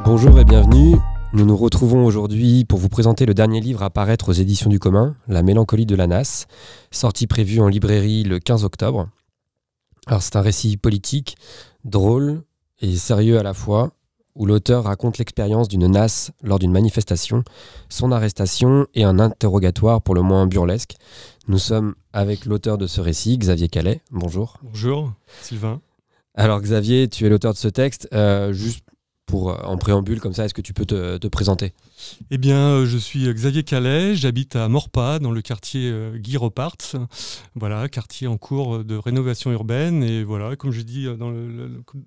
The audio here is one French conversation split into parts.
Bonjour et bienvenue. Nous nous retrouvons aujourd'hui pour vous présenter le dernier livre à paraître aux éditions du commun, La mélancolie de la NAS, sortie prévue en librairie le 15 octobre. Alors c'est un récit politique, drôle et sérieux à la fois, où l'auteur raconte l'expérience d'une NAS lors d'une manifestation, son arrestation et un interrogatoire pour le moins burlesque. Nous sommes avec l'auteur de ce récit, Xavier Calais. Bonjour. Bonjour, Sylvain. Alors Xavier, tu es l'auteur de ce texte. Juste en préambule, comme ça, est-ce que tu peux te présenter ? Eh bien, je suis Xavier Calais, j'habite à Morpas, dans le quartier Guy Ropart. Voilà, quartier en cours de rénovation urbaine. Et voilà, comme je dis,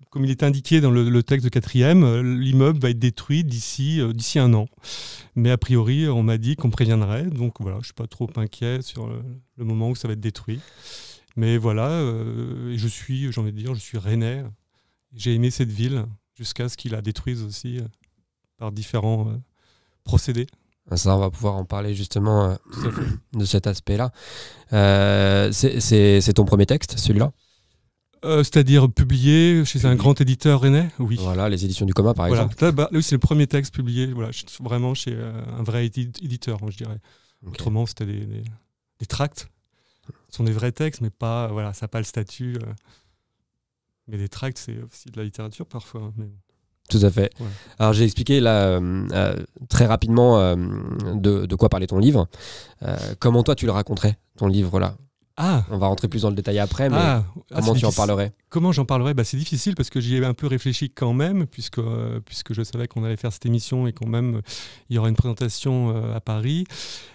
comme il est indiqué dans le texte de 4e, l'immeuble va être détruit d'ici 1 an. Mais a priori, on m'a dit qu'on préviendrait. Donc voilà, je ne suis pas trop inquiet sur le moment où ça va être détruit. Mais voilà, je suis rennais. J'ai aimé cette ville jusqu'à ce qu'il la détruise aussi par différents procédés. Ça, on va pouvoir en parler justement de cet aspect-là. C'est ton premier texte, celui-là ? C'est-à-dire publié chez un grand éditeur rennais ? Oui. Voilà, les éditions du commun, par exemple. Oui, c'est le premier texte publié vraiment chez un vrai éditeur, je dirais. Okay. Autrement, c'était des tracts. Ce sont des vrais textes, mais pas, voilà, ça n'a pas le statut. Mais des tracts, c'est aussi de la littérature parfois. Mais... Tout à fait. Ouais. Alors j'ai expliqué là très rapidement de quoi parlait ton livre. Comment toi tu le raconterais, ton livre là ? On va rentrer plus dans le détail après, mais comment tu en parlerais ? Comment j'en parlerais ? C'est difficile parce que j'y ai un peu réfléchi quand même, puisque je savais qu'on allait faire cette émission et quand même il y aura une présentation à Paris.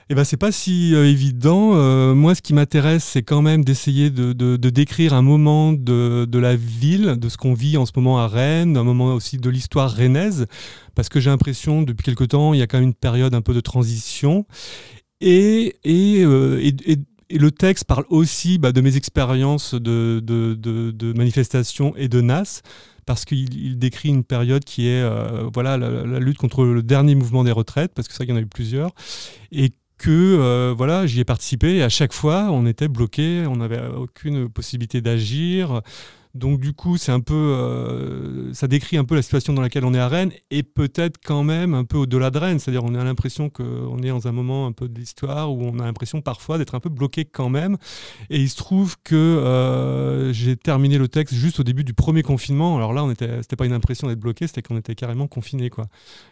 Et c'est pas si évident. Moi, ce qui m'intéresse, c'est quand même d'essayer de décrire un moment de la ville, de ce qu'on vit en ce moment à Rennes, un moment aussi de l'histoire rennaise, parce que j'ai l'impression, depuis quelque temps, il y a quand même une période un peu de transition. Et le texte parle aussi de mes expériences de manifestation et de NAS, parce qu'il décrit une période qui est la lutte contre le dernier mouvement des retraites, parce que c'est vrai qu'il y en a eu plusieurs, et que j'y ai participé, et à chaque fois, on était bloqué, on n'avait aucune possibilité d'agir. Donc du coup, c'est un peu, ça décrit un peu la situation dans laquelle on est à Rennes, et peut-être quand même un peu au-delà de Rennes. C'est-à-dire on a l'impression qu'on est dans un moment un peu de l'histoire où on a l'impression parfois d'être un peu bloqué quand même. Et il se trouve que j'ai terminé le texte juste au début du premier confinement. Alors là, c'était pas une impression d'être bloqué, c'était qu'on était carrément confiné, quoi.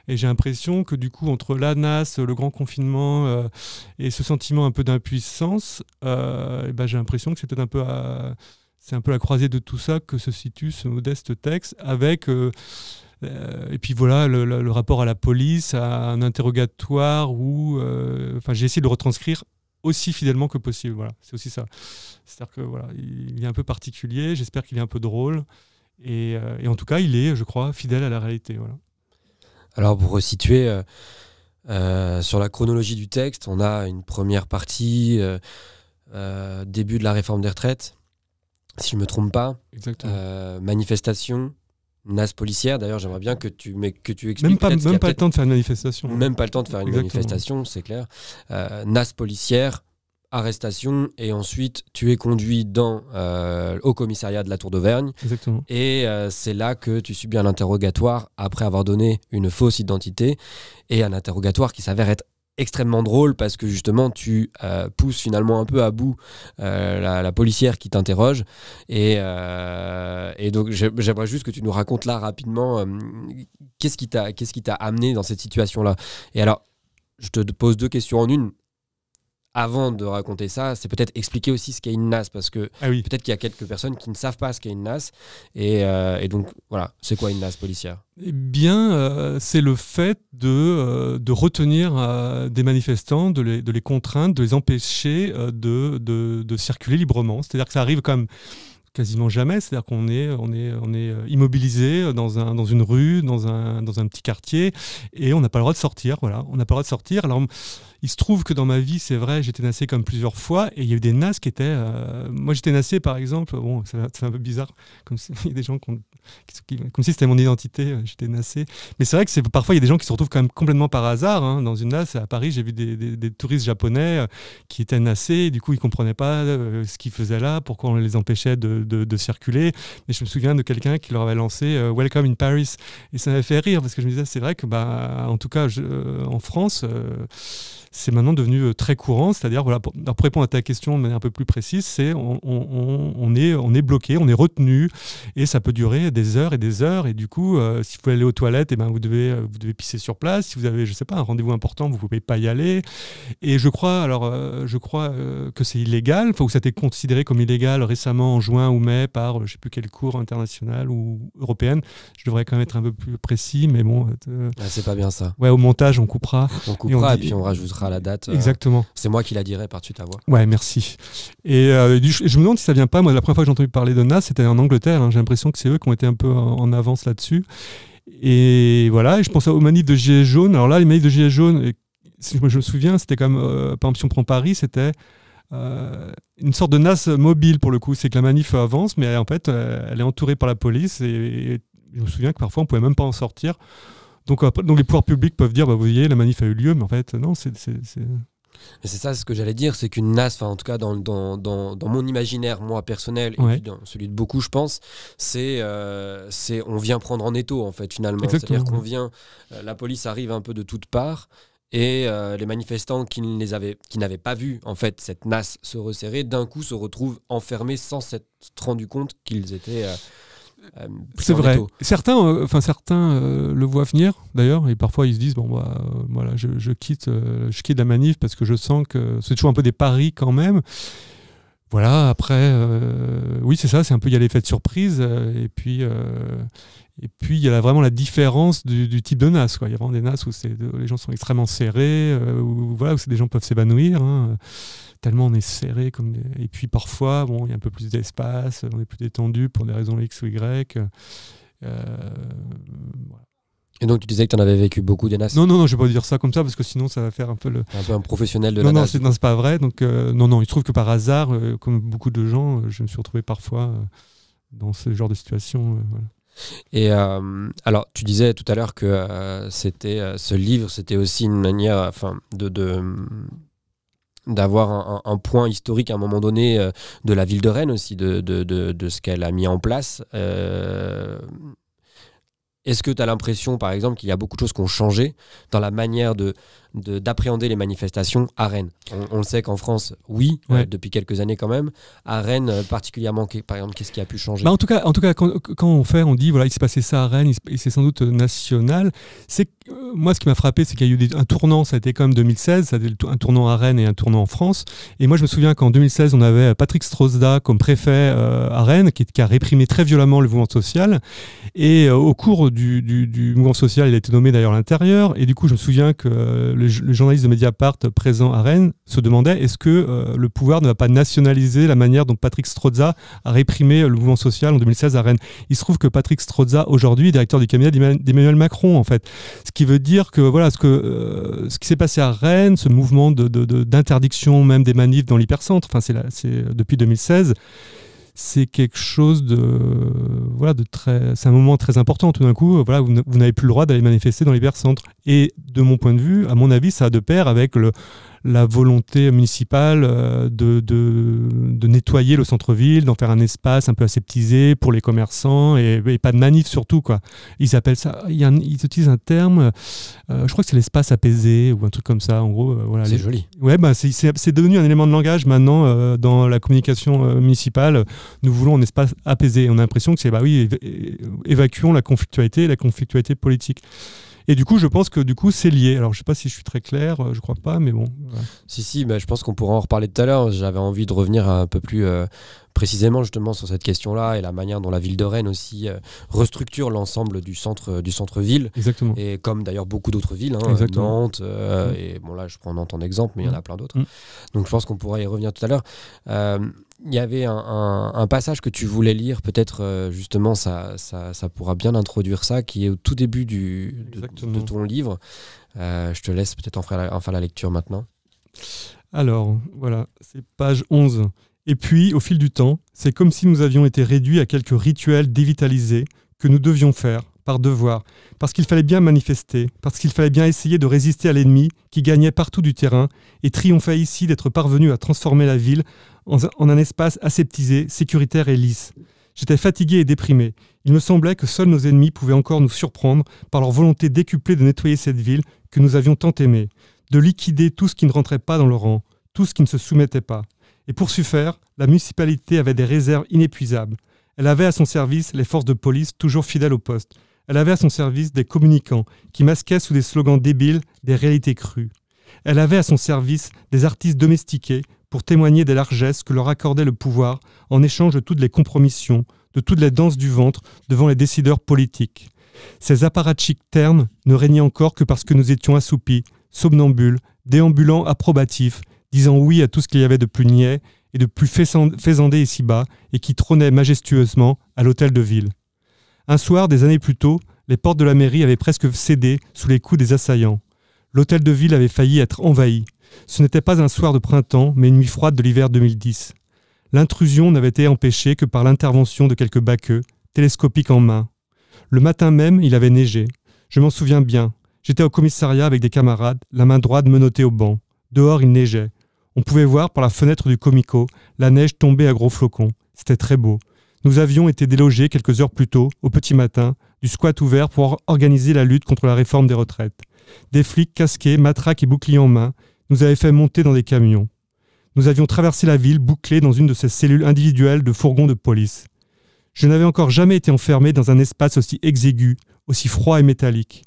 Et j'ai l'impression que du coup, entre la NAS, le grand confinement et ce sentiment un peu d'impuissance, j'ai l'impression que c'est peut-être un peu c'est un peu la croisée de tout ça que se situe ce modeste texte, avec et puis voilà le rapport à la police, à un interrogatoire où j'ai essayé de le retranscrire aussi fidèlement que possible. Voilà, c'est aussi ça. C'est-à-dire que voilà, il est un peu particulier, j'espère qu'il est un peu drôle, et en tout cas il est, je crois, fidèle à la réalité. Voilà. Alors pour resituer sur la chronologie du texte, on a une première partie, début de la réforme des retraites. Si je ne me trompe pas, manifestation, NAS policière. D'ailleurs, j'aimerais bien que tu expliques. Même pas le temps de faire une manifestation. Même pas le temps de faire une manifestation, c'est clair. NAS policière, arrestation, et ensuite tu es conduit au commissariat de la Tour d'Auvergne. Exactement. Et c'est là que tu subis un interrogatoire après avoir donné une fausse identité, et un interrogatoire qui s'avère être extrêmement drôle parce que justement tu pousses finalement un peu à bout la policière qui t'interroge, et donc j'aimerais juste que tu nous racontes là rapidement qu'est-ce qui t'a amené dans cette situation-là. Et alors je te pose 2 questions en une. Avant de raconter ça, c'est peut-être expliquer aussi ce qu'est une NAS, parce que peut-être qu'il y a quelques personnes qui ne savent pas ce qu'est une NAS, et donc voilà, c'est quoi une NAS policière ? Eh bien, c'est le fait de retenir des manifestants, de les contraindre, de les empêcher de circuler librement. C'est-à-dire que ça arrive quand même quasiment jamais, c'est-à-dire qu'on est immobilisé dans une rue, dans un petit quartier, et on n'a pas le droit de sortir. Voilà, on n'a pas le droit de sortir. Alors, il se trouve que dans ma vie, c'est vrai, j'étais nassé comme plusieurs fois, et il y a eu des NAS qui étaient... moi, j'étais nassé, par exemple, c'est un peu bizarre, comme s'il y a des gens comme si c'était mon identité, j'étais nassé. Mais c'est vrai que parfois, il y a des gens qui se retrouvent quand même complètement par hasard. Dans une NAS, à Paris, j'ai vu des touristes japonais qui étaient nassés, et du coup, ils ne comprenaient pas ce qu'ils faisaient là, pourquoi on les empêchait de de circuler. Mais je me souviens de quelqu'un qui leur avait lancé Welcome in Paris. Et ça m'avait fait rire parce que je me disais, c'est vrai que, en tout cas, en France, c'est maintenant devenu très courant. C'est-à-dire, voilà, pour répondre à ta question de manière un peu plus précise, c'est on est bloqué, on est retenu et ça peut durer des heures et des heures. Et du coup, si vous voulez aller aux toilettes, vous devez pisser sur place. Si vous avez, je sais pas, un rendez-vous important, vous ne pouvez pas y aller. Et je crois que c'est illégal, ou ça a été considéré comme illégal récemment en juin ou mai par je ne sais plus quelle cour internationale ou européenne. Je devrais quand même être un peu plus précis, mais bon. C'est pas bien ça. Ouais, au montage, on coupera. On coupera et puis on rajoutera la date. Exactement. C'est moi qui la dirai par-dessus ta voix. Ouais, merci. Et je me demande si ça vient pas. Moi, la première fois que j'ai entendu parler de NAS, c'était en Angleterre. Hein. J'ai l'impression que c'est eux qui ont été un peu en avance là-dessus. Et voilà, et je pense aux manifs de Gilets jaunes. Alors là, les manifs de Gilets jaunes, si je me souviens, c'était comme, par exemple, si on prend Paris, c'était une sorte de NAS mobile pour le coup. C'est que la manif avance, mais en fait, elle est entourée par la police. Et je me souviens que parfois, on ne pouvait même pas en sortir. Donc les pouvoirs publics peuvent dire, vous voyez, la manif a eu lieu, mais en fait, non, c'est... Et c'est ça ce que j'allais dire, c'est qu'une NAS, en tout cas dans mon imaginaire, moi personnel, et dans celui de beaucoup je pense, c'est on vient prendre en étau en fait finalement. Exactement. C'est-à-dire qu'on vient, la police arrive un peu de toutes parts et les manifestants qui n'avaient pas vu en fait cette NAS se resserrer, d'un coup se retrouvent enfermés sans s'être rendu compte qu'ils étaient... c'est vrai. Certains le voient venir d'ailleurs, et parfois ils se disent voilà, je quitte la manif parce que je sens que c'est toujours un peu des paris quand même. Voilà, après, oui, c'est ça, c'est un peu, il y a l'effet de surprise, et puis il y a vraiment la différence du type de NAS, quoi. Il y a vraiment des NAS où les gens sont extrêmement serrés, où des gens peuvent s'évanouir, hein, tellement on est serré. Et puis parfois, il y a un peu plus d'espace, on est plus détendu pour des raisons X ou Y. Voilà. Et donc tu disais que tu en avais vécu beaucoup des NAS? Non, je ne vais pas dire ça comme ça parce que sinon ça va faire un peu un professionnel de la NAS. Non, c'est pas vrai. Donc non, il se trouve que par hasard, comme beaucoup de gens, je me suis retrouvé parfois dans ce genre de situation. Voilà. Et alors tu disais tout à l'heure que ce livre, c'était aussi une manière, d'avoir un point historique à un moment donné de la ville de Rennes aussi, de ce qu'elle a mis en place. Est-ce que tu as l'impression, par exemple, qu'il y a beaucoup de choses qui ont changé dans la manière d'appréhender les manifestations à Rennes? On le sait qu'en France, oui, depuis quelques années quand même. À Rennes, particulièrement, par exemple, qu'est-ce qui a pu changer? En tout cas, quand on dit, voilà, il s'est passé ça à Rennes, et c'est sans doute national. Moi, ce qui m'a frappé, c'est qu'il y a eu un tournant, ça a été quand même 2016, ça a été un tournant à Rennes et un tournant en France. Et moi, je me souviens qu'en 2016, on avait Patrick Strozda comme préfet à Rennes, qui a réprimé très violemment le mouvement social. Et au cours du mouvement social, il a été nommé d'ailleurs à l'intérieur. Et du coup, je me souviens que le journaliste de Mediapart présent à Rennes se demandait est-ce que le pouvoir ne va pas nationaliser la manière dont Patrick Strozda a réprimé le mouvement social en 2016 à Rennes. Il se trouve que Patrick Strozda, aujourd'hui, est directeur du cabinet d'Emmanuel Macron, en fait. Ce qui veut dire que voilà, ce qui s'est passé à Rennes, ce mouvement d'interdiction même des manifs dans l'hypercentre, c'est depuis 2016, c'est quelque chose c'est un moment très important. Tout d'un coup, voilà, vous n'avez plus le droit d'aller manifester dans l'hypercentre. Et de mon point de vue, à mon avis, ça a de pair avec la volonté municipale de nettoyer le centre-ville, d'en faire un espace un peu aseptisé pour les commerçants et pas de manif surtout, quoi. Ils appellent ça, ils utilisent un terme, je crois que c'est l'espace apaisé ou un truc comme ça, en gros. Voilà, c'est joli. Ouais, c'est devenu un élément de langage maintenant dans la communication municipale. Nous voulons un espace apaisé. On a l'impression que c'est, évacuons la conflictualité politique. Et du coup, je pense que c'est lié. Alors, je ne sais pas si je suis très clair, je ne crois pas, mais bon. Voilà. Si, je pense qu'on pourra en reparler tout à l'heure. J'avais envie de revenir un peu plus précisément justement sur cette question-là et la manière dont la ville de Rennes aussi restructure l'ensemble du centre-ville. Exactement. Et comme d'ailleurs beaucoup d'autres villes, Nantes, et bon là je prends Nantes en exemple, mais il y en a plein d'autres. Donc je pense qu'on pourra y revenir tout à l'heure. Il y avait un passage que tu voulais lire, peut-être justement ça pourra bien introduire ça, qui est au tout début de ton livre. Je te laisse peut-être en faire la lecture maintenant. Alors, voilà, c'est page 11. Et puis, au fil du temps, c'est comme si nous avions été réduits à quelques rituels dévitalisés que nous devions faire par devoir, parce qu'il fallait bien manifester, parce qu'il fallait bien essayer de résister à l'ennemi qui gagnait partout du terrain et triomphait ici d'être parvenu à transformer la ville en un espace aseptisé, sécuritaire et lisse. J'étais fatigué et déprimé. Il me semblait que seuls nos ennemis pouvaient encore nous surprendre par leur volonté décuplée de nettoyer cette ville que nous avions tant aimée, de liquider tout ce qui ne rentrait pas dans le rang, tout ce qui ne se soumettait pas. Et pour ce faire, la municipalité avait des réserves inépuisables. Elle avait à son service les forces de police toujours fidèles au poste. Elle avait à son service des communicants qui masquaient sous des slogans débiles des réalités crues. Elle avait à son service des artistes domestiqués pour témoigner des largesses que leur accordait le pouvoir en échange de toutes les compromissions, de toutes les danses du ventre devant les décideurs politiques. Ces apparatchiks ternes ne régnaient encore que parce que nous étions assoupis, somnambules, déambulants approbatifs, disant oui à tout ce qu'il y avait de plus niais et de plus faisandé ici-bas et qui trônait majestueusement à l'hôtel de ville. Un soir, des années plus tôt, les portes de la mairie avaient presque cédé sous les coups des assaillants. L'hôtel de ville avait failli être envahi. Ce n'était pas un soir de printemps, mais une nuit froide de l'hiver 2010. L'intrusion n'avait été empêchée que par l'intervention de quelques baqueux, télescopiques en main. Le matin même, il avait neigé. Je m'en souviens bien. J'étais au commissariat avec des camarades, la main droite menottée au banc. Dehors, il neigeait. On pouvait voir par la fenêtre du comico la neige tomber à gros flocons. C'était très beau. Nous avions été délogés quelques heures plus tôt, au petit matin, du squat ouvert pour organiser la lutte contre la réforme des retraites. Des flics casqués, matraques et boucliers en main, nous avaient fait monter dans des camions. Nous avions traversé la ville bouclés dans une de ces cellules individuelles de fourgons de police. Je n'avais encore jamais été enfermé dans un espace aussi exigu, aussi froid et métallique.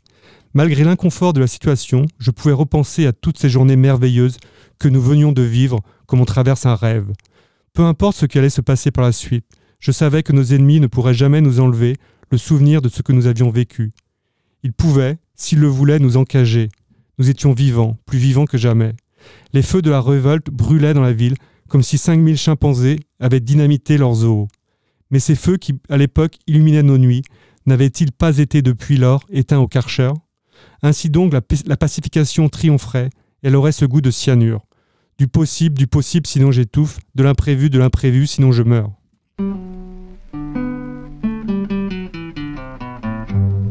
Malgré l'inconfort de la situation, je pouvais repenser à toutes ces journées merveilleuses que nous venions de vivre comme on traverse un rêve. Peu importe ce qui allait se passer par la suite, je savais que nos ennemis ne pourraient jamais nous enlever le souvenir de ce que nous avions vécu. Ils pouvaient, s'ils le voulaient, nous encager. Nous étions vivants, plus vivants que jamais. Les feux de la révolte brûlaient dans la ville comme si 5000 chimpanzés avaient dynamité leurs zoos. Mais ces feux qui, à l'époque, illuminaient nos nuits, n'avaient-ils pas été depuis lors éteints au Karcher ? Ainsi donc, la pacification triompherait, elle aurait ce goût de cyanure. Du possible sinon j'étouffe, de l'imprévu sinon je meurs.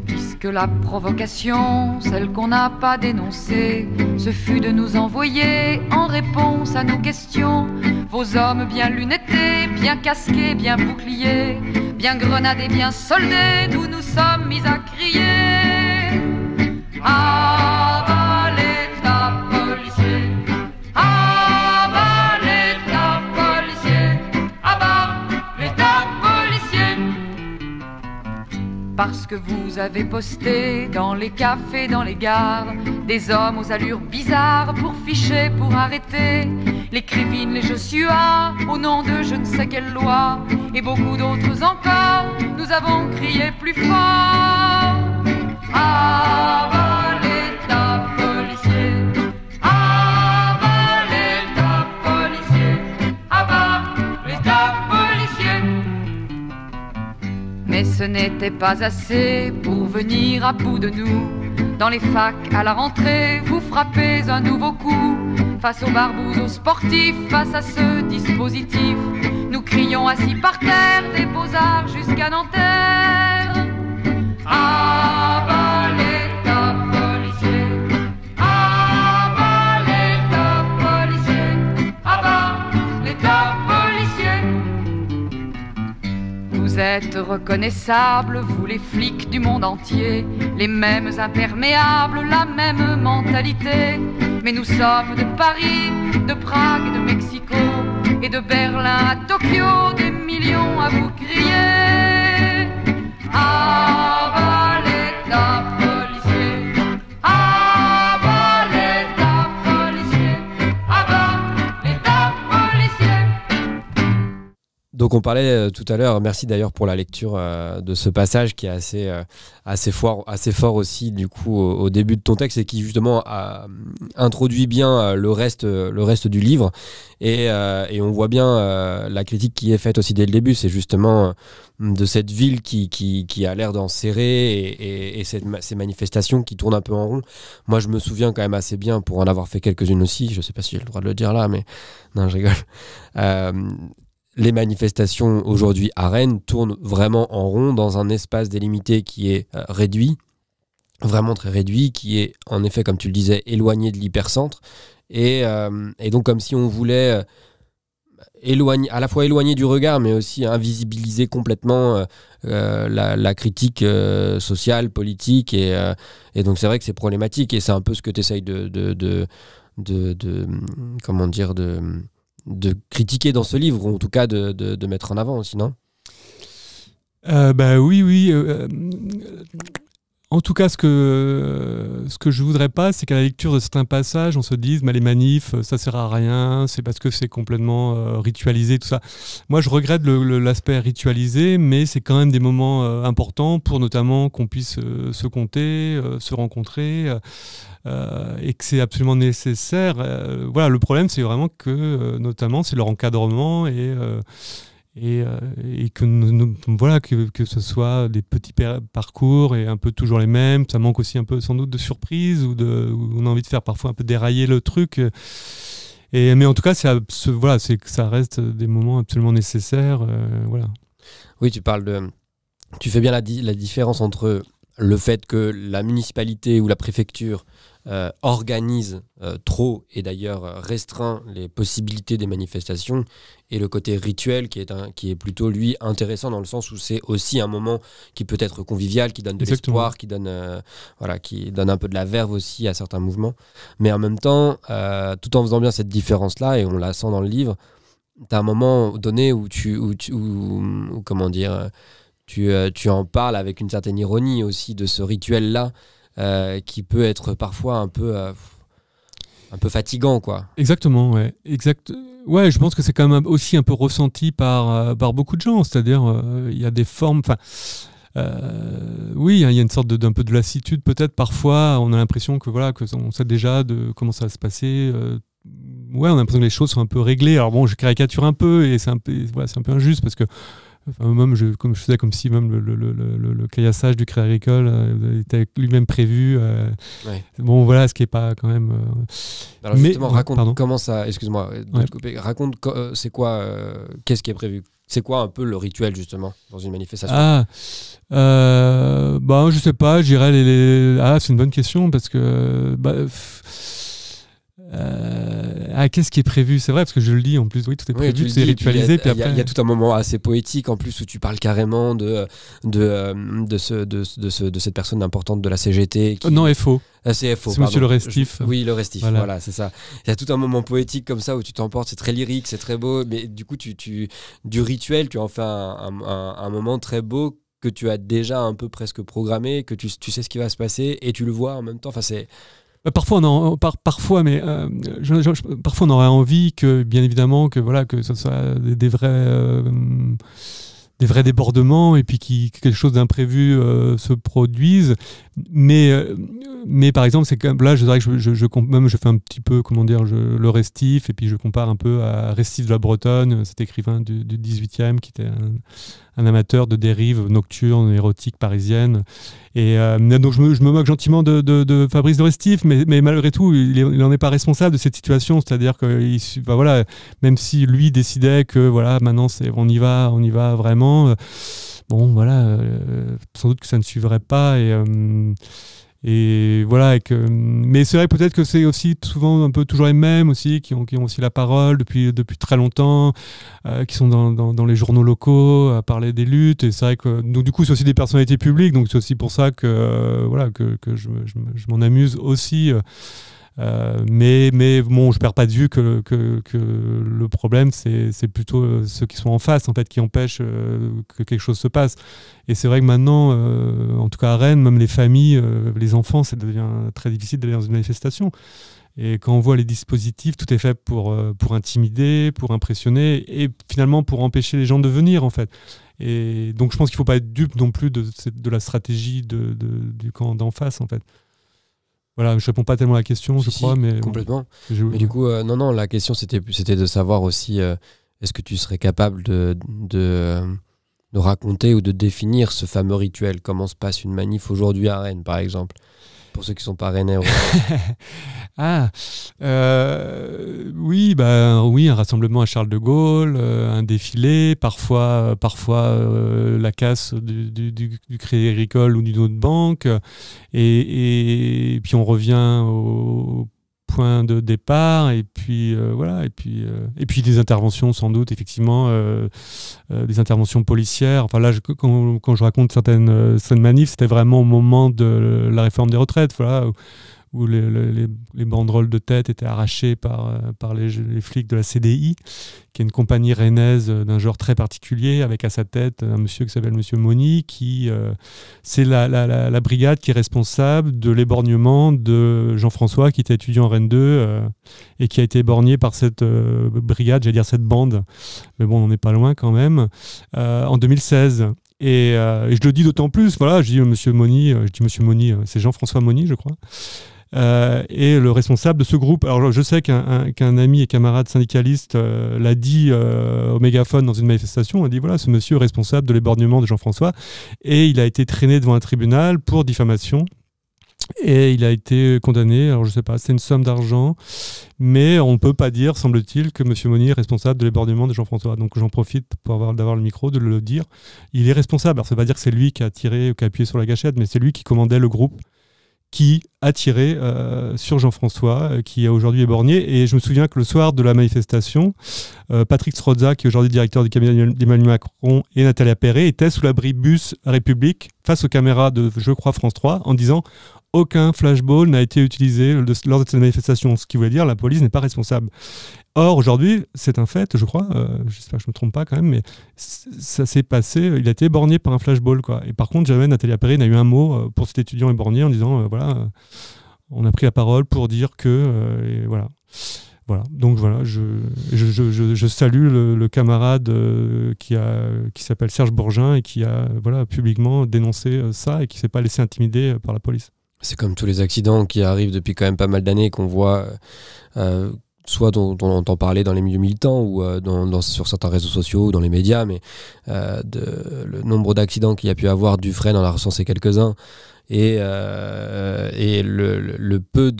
Puisque la provocation, celle qu'on n'a pas dénoncée, ce fut de nous envoyer en réponse à nos questions vos hommes bien lunettés, bien casqués, bien boucliers, bien grenadés, bien soldés, nous nous sommes mis à crier. À bas l'État policier, à bas l'État policier, à bas l'État policier. Parce que vous avez posté dans les cafés, dans les gares, des hommes aux allures bizarres pour ficher, pour arrêter les crivines, les Joshua, au nom de je ne sais quelle loi, et beaucoup d'autres encore, nous avons crié plus fort. À bas l'État policier, à bas l'État policier, à bas l'État policier. Mais ce n'était pas assez pour venir à bout de nous. Dans les facs à la rentrée, vous frappez un nouveau coup. Face aux barbouzes, aux sportifs, face à ce dispositif, nous crions assis par terre, des Beaux-Arts jusqu'à Nanterre. À bas l'État policier, à bas l'État policier, à bas l'État policier. Vous êtes reconnaissables, vous les flics du monde entier, les mêmes imperméables, la même mentalité. Mais nous sommes de Paris, de Prague, de Mexico et de Berlin à Tokyo, des millions à vous crier. À bas l'État policier, à bas l'État policier, à bas l'État policier. Donc on parlait tout à l'heure, merci d'ailleurs pour la lecture de ce passage qui est assez fort aussi du coup au début de ton texte et qui justement introduit bien le reste du livre et on voit bien la critique qui est faite aussi dès le début, c'est justement de cette ville qui a l'air d'en serrer et ces manifestations qui tournent un peu en rond. Moi je me souviens quand même assez bien pour en avoir fait quelques-unes aussi, je sais pas si j'ai le droit de le dire là mais non je rigole. les manifestations aujourd'hui à Rennes tournent vraiment en rond dans un espace délimité qui est réduit, vraiment très réduit, qui est en effet, comme tu le disais, éloigné de l'hypercentre. Et donc comme si on voulait à la fois éloigner du regard, mais aussi invisibiliser complètement la critique sociale, politique. Et donc c'est vrai que c'est problématique. Et c'est un peu ce que tu essayes comment dire, de critiquer dans ce livre, ou en tout cas de mettre en avant aussi, non ? Oui. En tout cas, ce que je voudrais pas, c'est qu'à la lecture de certains passages, on se dise les manifs, ça sert à rien, c'est parce que c'est complètement ritualisé, tout ça. Moi, je regrette l'aspect ritualisé, mais c'est quand même des moments importants pour notamment qu'on puisse se compter, se rencontrer, et que c'est absolument nécessaire. Voilà, le problème, c'est vraiment que, notamment, c'est leur encadrement et que ce soit des petits parcours et un peu toujours les mêmes. Ça manque aussi un peu sans doute de surprise ou on a envie de faire parfois un peu dérailler le truc. Mais en tout cas, c'est que ça reste des moments absolument nécessaires. Voilà. Oui, tu fais bien la différence entre le fait que la municipalité ou la préfecture organise trop et d'ailleurs restreint les possibilités des manifestations, et le côté rituel qui est plutôt lui intéressant dans le sens où c'est aussi un moment qui peut être convivial, qui donne de l'espoir, qui donne un peu de la verve aussi à certains mouvements, mais en même temps tout en faisant bien cette différence là, et on la sent dans le livre, t'as un moment donné où comment dire, tu en parles avec une certaine ironie aussi de ce rituel là qui peut être parfois un peu fatigant, quoi. Exactement, ouais. Ouais, je pense que c'est quand même aussi un peu ressenti par beaucoup de gens. C'est-à-dire, il y a des formes. Oui, il y a une sorte d'un peu de lassitude peut-être. Parfois, on a l'impression que on sait déjà de comment ça va se passer. Ouais, on a l'impression que les choses sont un peu réglées. Alors bon, je caricature un peu et c'est un peu injuste parce que même je faisais comme si même le caillassage du Crédit Agricole était lui-même prévu. Ouais. Bon, voilà, ce qui n'est pas quand même. Alors justement, raconte pardon. comment ça. Excuse-moi de te couper. Raconte, c'est quoi, qu'est-ce qui est prévu ? C'est quoi un peu le rituel justement dans une manifestation ? Je sais pas. Je dirais c'est une bonne question parce que. Qu'est-ce qui est prévu ? C'est vrai, parce que je le dis en plus, oui, tout est prévu, c'est ritualisé. Il y a tout un moment assez poétique en plus où tu parles carrément de cette personne importante de la CGT. Non, FO. C'est FO. C'est monsieur le Restif. Oui, le Restif, voilà, c'est ça. Il y a tout un moment poétique comme ça où tu t'emportes, c'est très lyrique, c'est très beau, mais du coup, du rituel, tu en fais un moment très beau que tu as déjà un peu presque programmé, que tu sais ce qui va se passer et tu le vois en même temps. Enfin, c'est. Parfois, parfois on aurait envie que, bien évidemment, que ce soit des vrais débordements et puis que quelque chose d'imprévu se produise. Mais par exemple, c'est comme là, je dirais que je fais un petit peu, le Restif, et puis je compare un peu à Restif de la Bretonne, cet écrivain du 18e qui était un amateur de dérives nocturnes, érotiques, parisiennes. Et donc je me moque gentiment de Fabrice de Restif, mais malgré tout, il n'en est pas responsable de cette situation. C'est-à-dire que même si lui décidait que maintenant on y va vraiment, sans doute que ça ne suivrait pas. Mais c'est vrai peut-être que c'est aussi souvent un peu toujours les mêmes aussi qui ont aussi la parole depuis très longtemps, qui sont dans les journaux locaux à parler des luttes. Et c'est vrai que donc, du coup c'est aussi des personnalités publiques, donc c'est aussi pour ça que je m'en amuse aussi. Mais bon, je perds pas de vue que le problème c'est plutôt ceux qui sont en face en fait qui empêchent que quelque chose se passe. Et c'est vrai que maintenant, en tout cas à Rennes, même les familles, les enfants, ça devient très difficile d'aller dans une manifestation. Et quand on voit les dispositifs, tout est fait pour intimider, pour impressionner et finalement pour empêcher les gens de venir en fait. Et donc je pense qu'il ne faut pas être dupe non plus de la stratégie du camp d'en face en fait. Voilà, je réponds pas tellement à la question, je crois, mais complètement. Mais du coup, non, la question c'était de savoir aussi, est-ce que tu serais capable de raconter ou de définir ce fameux rituel, comment se passe une manif aujourd'hui à Rennes, par exemple. Pour ceux qui sont pas rennais. Oui, un rassemblement à Charles de Gaulle, un défilé, parfois la casse du Crédit Agricole ou d'une autre banque, et puis on revient au point de départ, et puis des interventions sans doute, effectivement, des interventions policières. Enfin là, quand je raconte certaines manifs, c'était vraiment au moment de la réforme des retraites, voilà, où les banderoles de tête étaient arrachées par les flics de la CDI, qui est une compagnie rennaise d'un genre très particulier, avec à sa tête un monsieur qui s'appelle Monsieur Moni, qui c'est la brigade qui est responsable de l'éborgnement de Jean-François, qui était étudiant en Rennes 2, et qui a été éborgné par cette brigade, j'allais dire cette bande, mais bon, on n'est pas loin quand même, en 2016. Et je le dis d'autant plus, voilà, je dis Monsieur Moni, c'est Jean-François Moni, je crois. Et le responsable de ce groupe. Alors je sais qu'un ami et camarade syndicaliste l'a dit au mégaphone dans une manifestation, a dit voilà, ce monsieur est responsable de l'éborgnement de Jean-François, et il a été traîné devant un tribunal pour diffamation, et il a été condamné, alors je sais pas, c'est une somme d'argent, mais on ne peut pas dire, semble-t-il, que monsieur Moni est responsable de l'éborgnement de Jean-François. Donc j'en profite d'avoir le micro, de le dire. Il est responsable. Alors ça ne veut pas dire que c'est lui qui a tiré ou qui a appuyé sur la gâchette, mais c'est lui qui commandait le groupe qui a tiré sur Jean-François, qui est aujourd'hui éborgné. Et je me souviens que le soir de la manifestation, Patrick Strozza, qui est aujourd'hui directeur du cabinet d'Emmanuel Macron, et Natalia Perret étaient sous l'abri bus République, face aux caméras de, je crois, France 3, en disant « Aucun flashball n'a été utilisé lors de cette manifestation », ce qui voulait dire « La police n'est pas responsable ». Or, aujourd'hui, c'est un fait, je crois, j'espère que je ne me trompe pas quand même, mais ça s'est passé, il a été éborgné par un flashball, quoi. Et par contre, jamais Natalia Perret n'a eu un mot pour cet étudiant éborgné en disant, on a pris la parole pour dire que, et voilà. Voilà, donc voilà, je salue le camarade qui s'appelle Serge Bourgin, et qui a publiquement dénoncé ça, et qui ne s'est pas laissé intimider par la police. C'est comme tous les accidents qui arrivent depuis quand même pas mal d'années, qu'on voit... soit dont on entend parler dans les milieux militants ou sur certains réseaux sociaux ou dans les médias, mais le nombre d'accidents qu'il y a pu avoir, Dufresne en a recensé quelques-uns, et le peu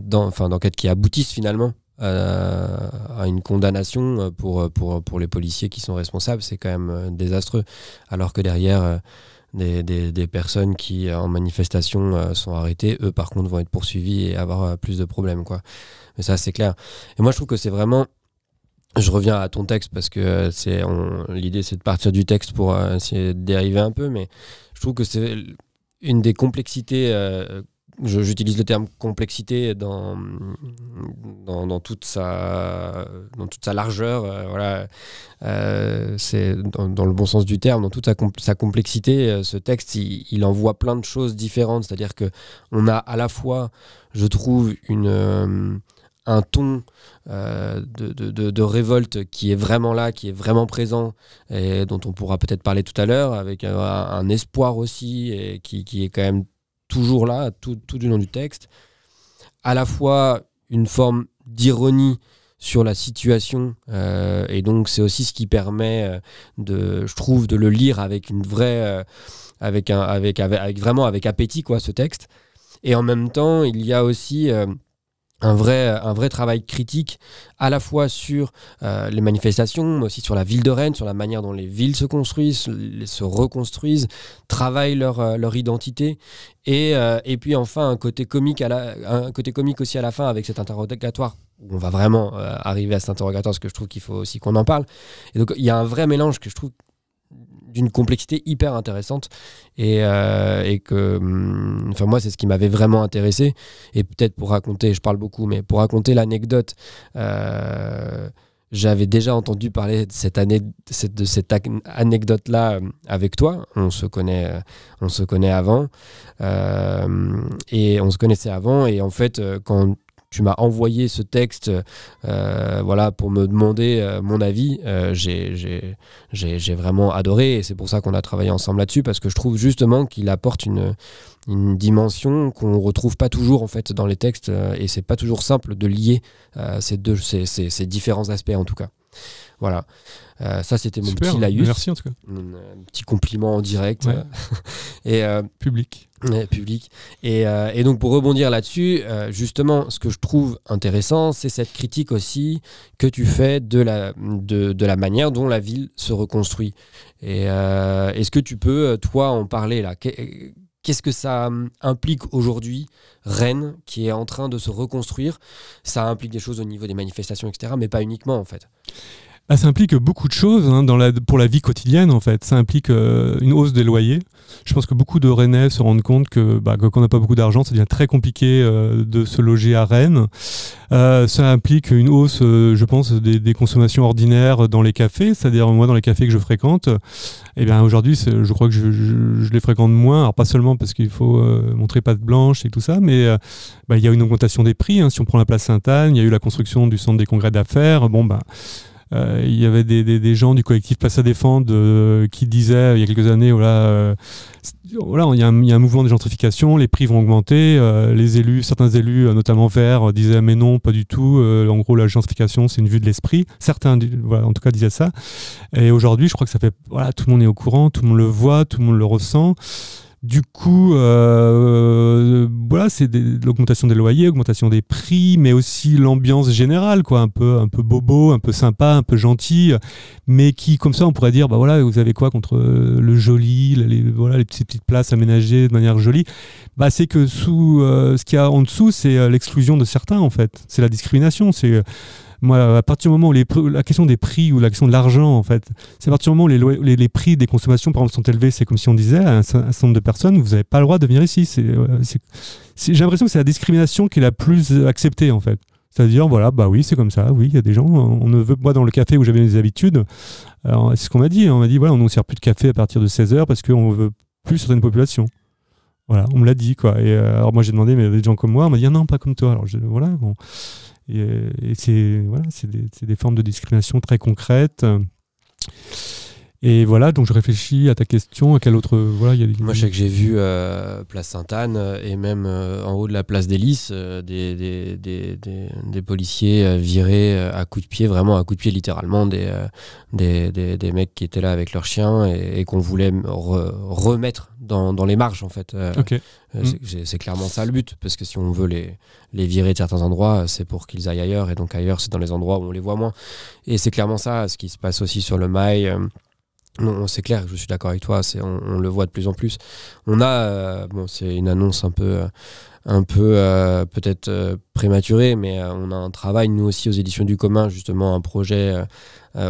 d'enquêtes qui aboutissent finalement à une condamnation pour les policiers qui sont responsables, c'est quand même désastreux, alors que derrière... Des personnes qui, en manifestation, sont arrêtées, eux, par contre, vont être poursuivis et avoir plus de problèmes, quoi. Mais ça, c'est clair. Et moi, je trouve que c'est vraiment... Je reviens à ton texte, parce que l'idée, c'est de partir du texte pour essayer de dériver un peu, mais je trouve que c'est une des complexités... J'utilise le terme complexité dans toute sa largeur, voilà. C'est dans le bon sens du terme, dans toute sa complexité. Ce texte, il envoie plein de choses différentes, c'est-à-dire que on a à la fois, je trouve, un ton de révolte qui est vraiment là, qui est vraiment présent, et dont on pourra peut-être parler tout à l'heure, avec un espoir aussi, et qui est quand même toujours là, tout du long du texte. À la fois une forme d'ironie sur la situation, et donc c'est aussi ce qui permet je trouve, de le lire avec une vraie vraiment avec appétit, quoi, ce texte. Et en même temps, il y a aussi un vrai travail critique, à la fois sur les manifestations, mais aussi sur la ville de Rennes, sur la manière dont les villes se construisent, se reconstruisent, travaillent leur identité, et puis enfin un côté comique aussi à la fin, avec cet interrogatoire où on va vraiment arriver à cet interrogatoire, parce que je trouve qu'il faut aussi qu'on en parle. Et donc il y a un vrai mélange que je trouve d'une complexité hyper intéressante, et que moi, c'est ce qui m'avait vraiment intéressé. Et peut-être pour raconter, je parle beaucoup, mais pour raconter l'anecdote, j'avais déjà entendu parler de cette anecdote-là avec toi. On se connaît avant, et on se connaissait avant, et en fait, quand tu m'as envoyé ce texte pour me demander mon avis, j'ai vraiment adoré, et c'est pour ça qu'on a travaillé ensemble là-dessus, parce que je trouve justement qu'il apporte une dimension qu'on retrouve pas toujours, en fait, dans les textes, et c'est pas toujours simple de lier ces différents aspects, en tout cas. Voilà. Ça, c'était mon Super, petit laïus. merci en tout cas. Un petit compliment en direct. Ouais. Et Public. public. Et donc, pour rebondir là-dessus, justement, ce que je trouve intéressant, c'est cette critique aussi que tu fais de la manière dont la ville se reconstruit. Et est-ce que tu peux, toi, en parler là? Qu'est-ce que ça implique aujourd'hui, Rennes, qui est en train de se reconstruire? Ça implique des choses au niveau des manifestations, etc., mais pas uniquement, en fait. Ça implique beaucoup de choses pour la vie quotidienne, en fait. Ça implique une hausse des loyers. Je pense que beaucoup de Rennais se rendent compte que quand on n'a pas beaucoup d'argent, ça devient très compliqué de se loger à Rennes. Ça implique une hausse, je pense, des consommations ordinaires dans les cafés. C'est-à-dire, moi, dans les cafés que je fréquente, aujourd'hui, je crois que je les fréquente moins. Alors, pas seulement parce qu'il faut montrer patte blanche et tout ça, mais il y a une augmentation des prix. Si on prend la place Sainte-Anne, il y a eu la construction du centre des congrès d'affaires. Il y avait des gens du collectif Place à Défendre qui disaient il y a quelques années il y a un mouvement de gentrification, les prix vont augmenter, certains élus notamment verts disaient mais non, pas du tout, en gros la gentrification c'est une vue de l'esprit, certains en tout cas disaient ça, et aujourd'hui je crois que ça fait tout le monde est au courant, tout le monde le voit, tout le monde le ressent. Du coup, c'est l'augmentation des loyers, augmentation des prix, mais aussi l'ambiance générale, un peu bobo, un peu sympa, un peu gentil, mais qui, comme ça, on pourrait dire, vous avez quoi contre le joli, les petites places aménagées de manière jolie. C'est que ce qu'il y a en dessous, c'est l'exclusion de certains, en fait. C'est la discrimination, c'est... Moi, à partir du moment où la question des prix ou la question de l'argent, en fait, c'est à partir du moment où les prix des consommations, par exemple, sont élevés, c'est comme si on disait à un certain nombre de personnes, vous n'avez pas le droit de venir ici. J'ai l'impression que c'est la discrimination qui est la plus acceptée, en fait. C'est-à-dire, oui, c'est comme ça, oui, il y a des gens, on ne veut, moi, dans le café où j'avais mes habitudes, alors, c'est ce qu'on m'a dit, on on ne sert plus de café à partir de 16h parce qu'on ne veut plus certaines populations. Voilà, on me l'a dit, quoi. Et alors, moi, j'ai demandé, mais il y avait des gens comme moi, on m'a dit, non, pas comme toi. Alors, bon. Et c'est des formes de discrimination très concrètes. Et donc je réfléchis à ta question, à quelle autre... Moi, je sais que j'ai vu place Sainte-Anne et même en haut de la place des Lys, des policiers virés à coups de pied, vraiment à coups de pied littéralement, des mecs qui étaient là avec leurs chiens et qu'on voulait remettre dans les marges, en fait. Okay. C'est clairement ça le but, parce que si on veut les virer de certains endroits, c'est pour qu'ils aillent ailleurs, et donc ailleurs, c'est dans les endroits où on les voit moins. Et c'est clairement ça, ce qui se passe aussi sur le Mail. Non, c'est clair, je suis d'accord avec toi, on le voit de plus en plus. On a, c'est une annonce un peu peut-être prématurée, mais on a un travail, nous aussi, aux éditions du commun, justement, un projet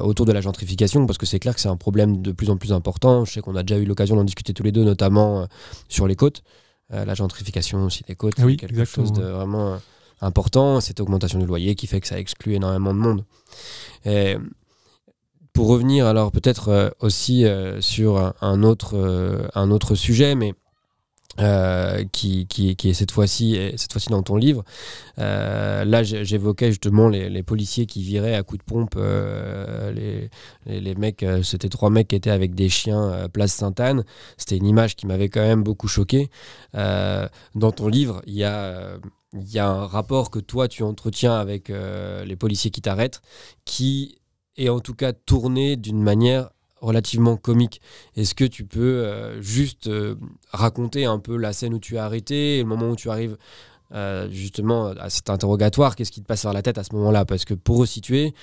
autour de la gentrification, parce que c'est clair que c'est un problème de plus en plus important. Je sais qu'on a déjà eu l'occasion d'en discuter tous les deux, notamment sur les côtes. La gentrification aussi des côtes, c'est quelque chose de vraiment important. Cette augmentation du loyer qui fait que ça exclut énormément de monde. Et pour revenir alors peut-être aussi sur un autre sujet, mais qui est cette fois-ci dans ton livre. Là, j'évoquais justement les policiers qui viraient à coups de pompe les mecs. C'était 3 mecs qui étaient avec des chiens place Sainte-Anne. C'était une image qui m'avait quand même beaucoup choqué. Dans ton livre, il y a un rapport que toi tu entretiens avec les policiers qui t'arrêtent, qui est en tout cas tourné d'une manière relativement comique. Est-ce que tu peux juste raconter un peu la scène où tu es arrêté et le moment où tu arrives justement à cet interrogatoire? Qu'est-ce qui te passe par la tête à ce moment-là? Parce que pour resituer,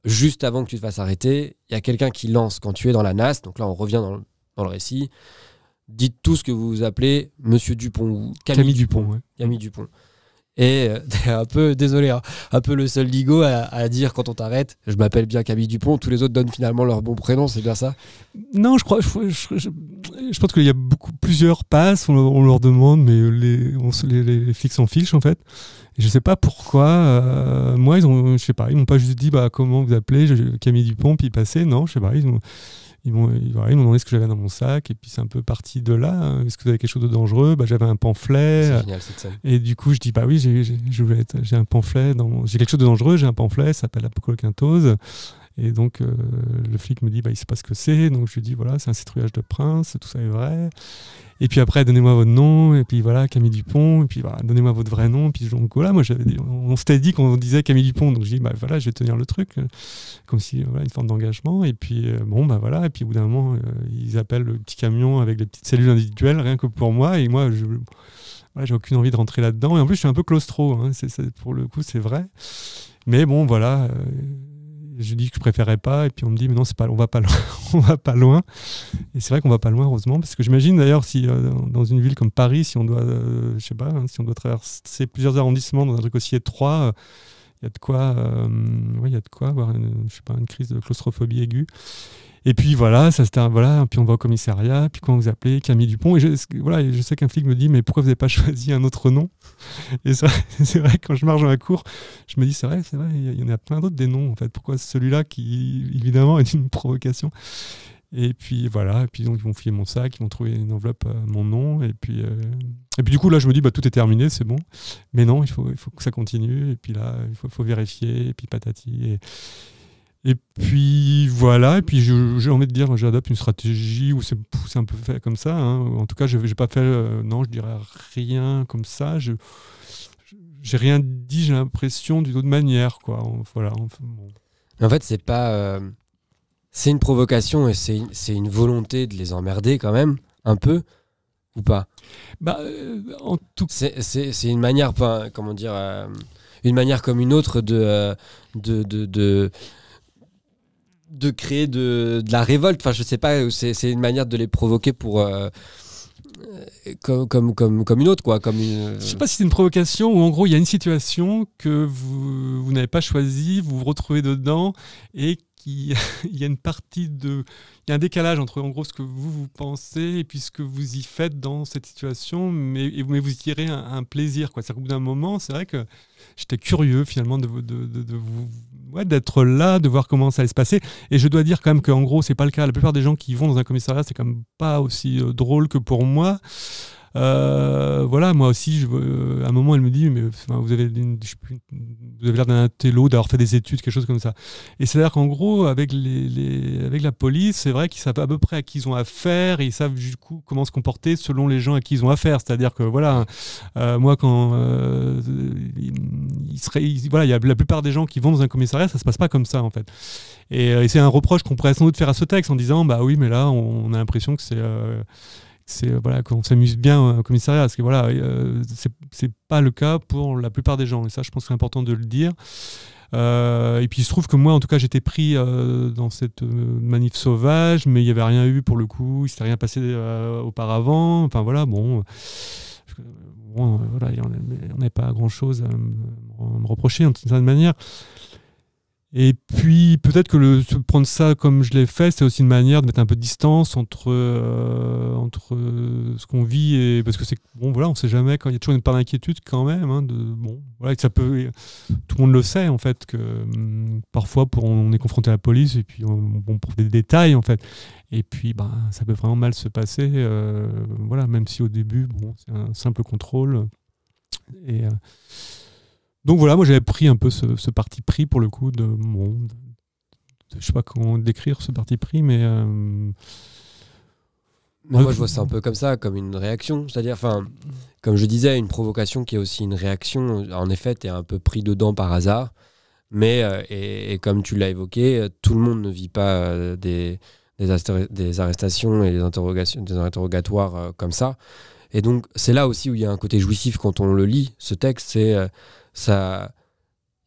juste avant que tu te fasses arrêter, il y a quelqu'un qui lance quand tu es dans la NAS, donc là on revient dans le récit, dites tout ce que vous appelez Monsieur Dupont ou Camille Dupont. Ouais. Camille Dupont. Et t'es un peu, désolé, un peu le seul digo à dire quand on t'arrête, je m'appelle bien Camille Dupont, tous les autres donnent finalement leur bon prénom, c'est bien ça? Non, je pense qu'il y a plusieurs passes, on leur demande, mais les flics s'en fichent en fait. Et je sais pas pourquoi, moi ils m'ont pas juste dit comment vous appelez Camille Dupont, puis passer, non, je sais pas, ils m'ont demandé ce que j'avais dans mon sac, et puis c'est un peu parti de là. Est-ce que vous avez quelque chose de dangereux? J'avais un pamphlet. C'est génial cette scène. Et du coup, je dis oui, j'ai un pamphlet. J'ai quelque chose de dangereux, j'ai un pamphlet, ça s'appelle l'apocoquintose. Et donc, le flic me dit il sait pas ce que c'est. Donc, je lui dis c'est un citrouillage de prince, tout ça est vrai. Et puis après, donnez-moi votre nom, et puis voilà, Camille Dupont, et puis voilà, donnez-moi votre vrai nom. Et puis donc voilà, moi on s'était dit qu'on disait Camille Dupont, donc je dis bah voilà, je vais tenir le truc, comme si voilà, une forme d'engagement. Et puis bon bah voilà, et puis au bout d'un moment, ils appellent le petit camion avec les petites cellules individuelles, rien que pour moi, et moi j'ai aucune envie de rentrer là-dedans. Et en plus, je suis un peu claustro, hein, pour le coup, c'est vrai. Mais bon, voilà. Je dis que je préférais pas, et puis on me dit mais non, c'est pas, on va pas loin. On va pas loin. Et c'est vrai qu'on va pas loin, heureusement, parce que j'imagine d'ailleurs si dans une ville comme Paris, si on doit je sais pas, hein, si on doit traverser plusieurs arrondissements dans un truc aussi étroit, il y a de quoi avoir une crise de claustrophobie aiguë. Et puis voilà, puis on va au commissariat, puis quand vous appelez Camille Dupont, et je sais qu'un flic me dit mais pourquoi vous n'avez pas choisi un autre nom? Et c'est vrai, quand je marche dans la cour, je me dis c'est vrai, il y en a plein d'autres des noms en fait. Pourquoi celui-là qui évidemment est une provocation? Et puis voilà, et puis donc ils vont fouiller mon sac, ils vont trouver une enveloppe à mon nom, et puis du coup là je me dis bah tout est terminé, c'est bon. Mais non, il faut que ça continue, et puis là il faut vérifier, et puis patati. Et puis voilà, et puis j'ai envie de dire, j'adopte une stratégie où c'est un peu fait comme ça. Hein. En tout cas, je n'ai pas fait, non, je dirais rien comme ça. J'ai rien dit, j'ai l'impression d'une autre manière, quoi. Voilà. Bon. En fait, c'est pas, c'est une provocation et c'est une volonté de les emmerder quand même, un peu, ou pas? Bah, en tout c'est une manière, comment dire, une manière comme une autre de créer de la révolte. Enfin, je sais pas, c'est une manière de les provoquer pour comme une autre, quoi. Je sais pas si c'est une provocation ou en gros il y a une situation que vous n'avez pas choisie, vous vous retrouvez dedans et il y a une partie il y a un décalage entre en gros ce que vous pensez et puis ce que vous y faites dans cette situation, mais vous y tirez un plaisir, quoi. C'est-à-dire qu'au bout d'un moment, c'est vrai que j'étais curieux finalement d'être là, de voir comment ça allait se passer. Et je dois dire quand même qu'en gros, c'est pas le cas. La plupart des gens qui vont dans un commissariat, c'est quand même pas aussi drôle que pour moi. Voilà, moi aussi, à un moment, elle me dit mais vous avez l'air d'un intello, d'avoir fait des études, quelque chose comme ça. Et c'est-à-dire qu'en gros, avec la police, c'est vrai qu'ils savent à peu près à qui ils ont affaire et ils savent du coup comment se comporter selon les gens à qui ils ont affaire. C'est-à-dire que voilà, moi quand il y a la plupart des gens qui vont dans un commissariat, ça se passe pas comme ça en fait. Et c'est un reproche qu'on pourrait sans doute faire à ce texte en disant bah oui, mais là on a l'impression que voilà, qu'on s'amuse bien au commissariat, parce que voilà, c'est pas le cas pour la plupart des gens, et ça je pense que c'est important de le dire. Et puis il se trouve que moi en tout cas j'étais pris dans cette manif sauvage, mais il n'y avait rien eu pour le coup, il s'était rien passé auparavant, enfin voilà, voilà, on n'avait pas grand chose à me reprocher d'une certaine manière. Et puis peut-être que prendre ça comme je l'ai fait, c'est aussi une manière de mettre un peu de distance entre ce qu'on vit et parce que c'est bon, voilà, on sait jamais, quand il y a toujours une part d'inquiétude quand même, hein, voilà, que ça peut, tout le monde le sait en fait, que parfois on est confronté à la police et puis on trouve des détails en fait, et puis ça peut vraiment mal se passer, voilà, même si au début c'est un simple contrôle et donc voilà, moi j'avais pris un peu ce parti pris pour le coup je sais pas comment décrire ce parti pris, mais moi je vois ça un peu comme ça, comme une réaction, c'est-à-dire, comme je disais, une provocation qui est aussi une réaction. En effet, t'es un peu pris dedans par hasard, mais et comme tu l'as évoqué, tout le monde ne vit pas des arrestations et des interrogatoires comme ça. Et donc c'est là aussi où il y a un côté jouissif quand on le lit, ce texte, c'est ça,